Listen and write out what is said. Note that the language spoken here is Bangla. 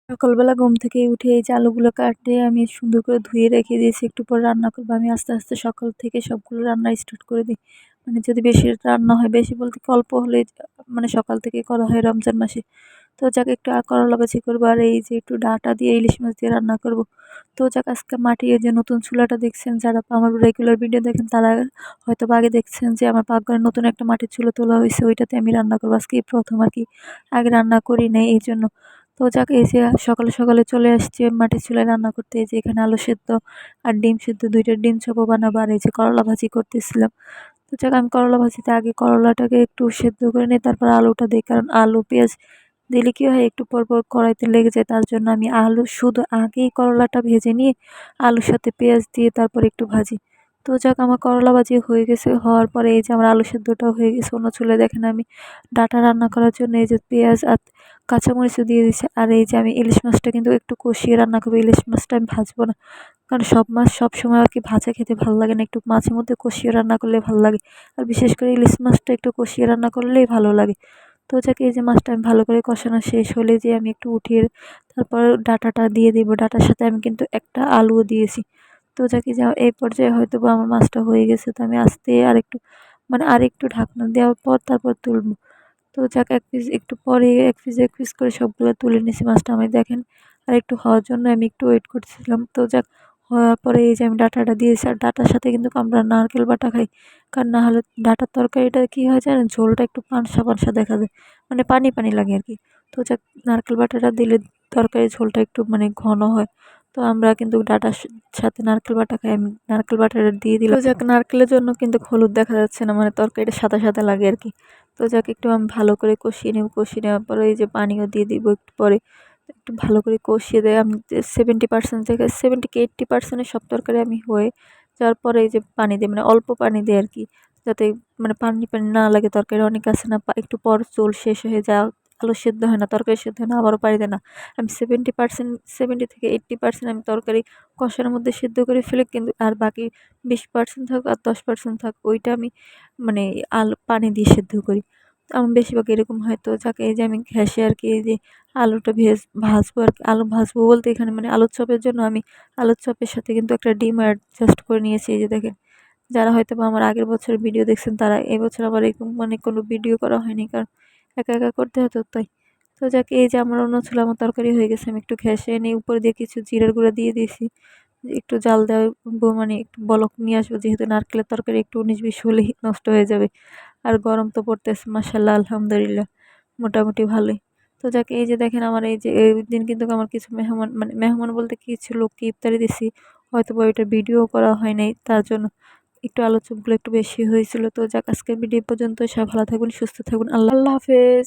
সকালবেলা ঘুম থেকে উঠে এই যে আলুগুলো কাটে আমি সুন্দর করে ধুয়ে রেখে দিয়েছি। একটু পরে রান্না করব। আমি আস্তে, আস্তে সকাল থেকে সবগুলো রান্না স্টার্ট করে দিই। মানে যদি বেশি রান্না হয়, বেশি বলতে কি অল্প হলে মানে সকাল থেকে করা হয় রমজান মাসে। তো যাক একটু করলা ভাজি করবো আর এই যে একটু ডাঁটা দিয়ে ইলিশ মাছ দিয়ে রান্না করব। তো যাক আজকে মাটি এই যে নতুন চুলাটা দেখছেন, যারা আমার রেগুলার ভিডিও দেখেন তারা হয়তোবা আগে দেখছেন যে আমার পাকঘরে নতুন একটা মাটির চুলা তোলা হইছে। ওইটাতে আমি রান্না করব। আজকে এই ১ম আরকি। আগে রান্না করি নাই এইজন্য। তো যাক এই যে সকালে, সকালে চলে আসছি মাটির চুলায় রান্না করতে। এই যে এখানে আলু সেদ্ধ আর ডিম সেদ্ধ, ২ টা ডিম চপও বানাবো আর এই যে করলা ভাজি করতেছিলাম। তো যাক আমি করলা ভাজিতে আগে করলাটাকে একটু সেদ্ধ করে নিই, তারপর আলুটা দেই। কারণ আলু, পেঁয়াজ দিলে কি হয় একটু পর, পর কড়াইতে লেগে যায়। তার জন্য আমি আলু শুধু আগেই করলাটা ভেজে নিয়ে আলুর সাথে পেঁয়াজ দিয়ে তারপর একটু ভাজি। তো যাক আমার করলা ভাজি হয়ে গেছে। হওয়ার পরে এই যে আমার আলু সেদ্ধটাও হয়ে গেছে। অন্য চুলায় দেখেন আমি ডাঁটা রান্না করার জন্য এই যে পেঁয়াজ আর কাঁচামরিচও দিয়ে দিছি। আর এই যে আমি ইলিশ মাছটা কিন্তু একটু কষিয়ে রান্না করব। ইলিশ মাছটা আমি ভাজবো না। কারণ সব মাছ সবসময় আরকি ভাজা খেতে ভাল লাগে না। একটু মাঝে মধ্যে কষিয়ে রান্না করলে ভাল লাগে। আর বিশেষ করে ইলিশ মাছটা একটু কষিয়ে রান্না করলেই ভালো লাগে। তো যাক এই যে মাছটা আমি ভালো করে কষানো শেষ হলে যে আমি একটু উঠিয়ে তারপর ডাঁটাটা দিয়ে দিব। ডাঁটার সাথে আমি কিন্তু একটা আলুও দিয়েছি। তো যাক এই যে এই পর্যায়ে হয়তোবা আমার মাছটা হয়ে গেছে। তো আমি আস্তে আরেকটু মানে আরেকটু ঢাকনা দেওয়ার পর তারপর তুলব। তো যাক ১ পিস একটু পরে ১ পিস, ১ পিস করে সবগুলো তুলে নিছি মাছটা। আমি দেখেন আরেকটু হওয়ার জন্য আমি একটু ওয়েট করতেছিলাম। তো যাক হওয়ার পরে এই যে আমি ডাঁটাটা দিয়েছি। আর ডাঁটার সাথে কিন্তু আমরা নারকেল বাটা খাই। কারণ না হলে ডাঁটার তরকারিটা কি হয় জানেন? ঝোলটা একটু পানসা, পানসা দেখা যায়। মানে পানি, পানি লাগে আরকি। তো যাক নারকেল বাটাটা দিলে তরকারির ঝোলটা একটু মানে ঘন হয়। তো আমরা কিন্তু ডাঁটার সাথে নারকেল বাটা খাই। আমি নারকেল বাটাটা দিয়ে দিলাম। তো যাক নারকেলের জন্য কিন্তু হলুদ দেখা যাচ্ছে না। মানে তরকারিটা সাদা, সাদা লাগে আরকি। তো যাক একটু আমি ভালো করে কষিয়ে নেব। কষিয়ে নেওয়ার পরে এই যে পানিও দিয়ে দিব একটু পরে। একটু ভালো করে কষিয়ে দেয় আমি 70% থেকে 70 কি 80% এর সব তরকারি আমি হয়ে যাওয়ার পরে এই যে পানি দেই। মানে অল্প পানি দেই আরকি। যাতে মানে পানি, পানি না লাগে তরকারি। অনেকে আছে না একটু পর ঝোল শেষ হয়ে যায়, আলু সেদ্ধ হয় না, তরকারি সেদ্ধ হয় না, আবারও পানি দেয় না। আমি 70% 70 থেকে 80% আমি তরকারি কষানোর মধ্যে সিদ্ধ করে ফেলি, কিন্তু আর বাকি 20% থাক আর 10% থাক ওইটা আমি মানে পানি দিয়ে সেদ্ধ করি। তো আমার বেশিরভাগ এরকম হয়। তো যাক এই যে আমি ঘ্যাসে আরকি এই যে আলুটা ভাজবো আরকি। আলু ভাজবো বলতে এখানে মানে আলুর চপের জন্য আমি আলুর চপের সাথে কিন্তু একটা ডিম অ্যাডজাস্ট করে নিয়েছি। এই যে দেখেন, যারা হয়তোবা আমার আগের বছরের ভিডিও দেখছেন তারা এবছর আবার এরকম মানে কোনো ভিডিও করা হয়নি। কারণ একা, একা করতে হতো তাই। তো যাক এই যে আমার অন্য ছিল আমার তরকারি হয়ে গেছে। আমি একটু ঘ্যাসে এনে উপর দিয়ে কিছু জিরার গুঁড়া দিয়ে দিয়েছি। একটু জাল দেওয়া মানে একটু বলক নিয়ে আসবো, যেহেতু নারকেলের তরকারি একটু ১৯-২০ হলেই নষ্ট হয়ে যাবে। আর গরম তো পড়তেছে মাশাআল্লাহ আলহামদুলিল্লাহ মোটামুটি ভালোই। তো যাক এই যে দেখেন আমার এই যে দিন কিন্তু আমার কিছু মেহমান মানে মেহমান বলতে কিছু লোককে ইফতারি দিছি। হয়তোবা ওইটার ভিডিও করা হয় নাই। তার জন্য একটু আলোচনাগুলো একটু বেশি হয়েছিল। তো যাক আজকের ভিডিও পর্যন্ত। সবাই ভালো থাকবেন, সুস্থ থাকবেন। আল্লাহ হাফেজ।